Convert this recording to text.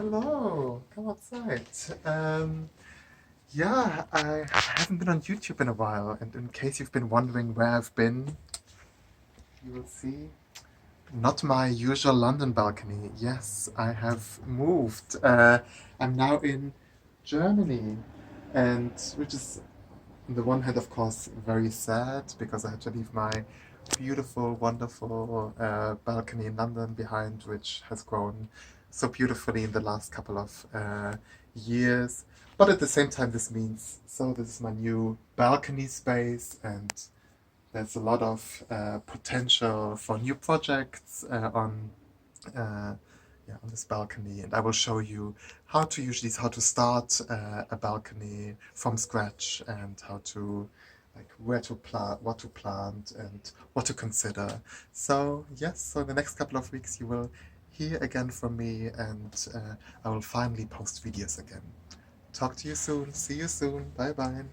Hello, come outside. Yeah, I haven't been on YouTube in a while, and in case you've been wondering where I've been, you will see not my usual London balcony. Yes, I have moved. I'm now in Germany, and which is, on the one hand, of course, very sad because I had to leave my beautiful, wonderful balcony in London behind, which has grown so beautifully in the last couple of years. But at the same time, this means this is my new balcony space, and there's a lot of potential for new projects uh, on this balcony, and I will show you how to start a balcony from scratch, and how to where to plant, what to plant, and what to consider. So yes, so in the next couple of weeks you will hear again from me, and I will finally post videos again. Talk to you soon. See you soon. Bye bye.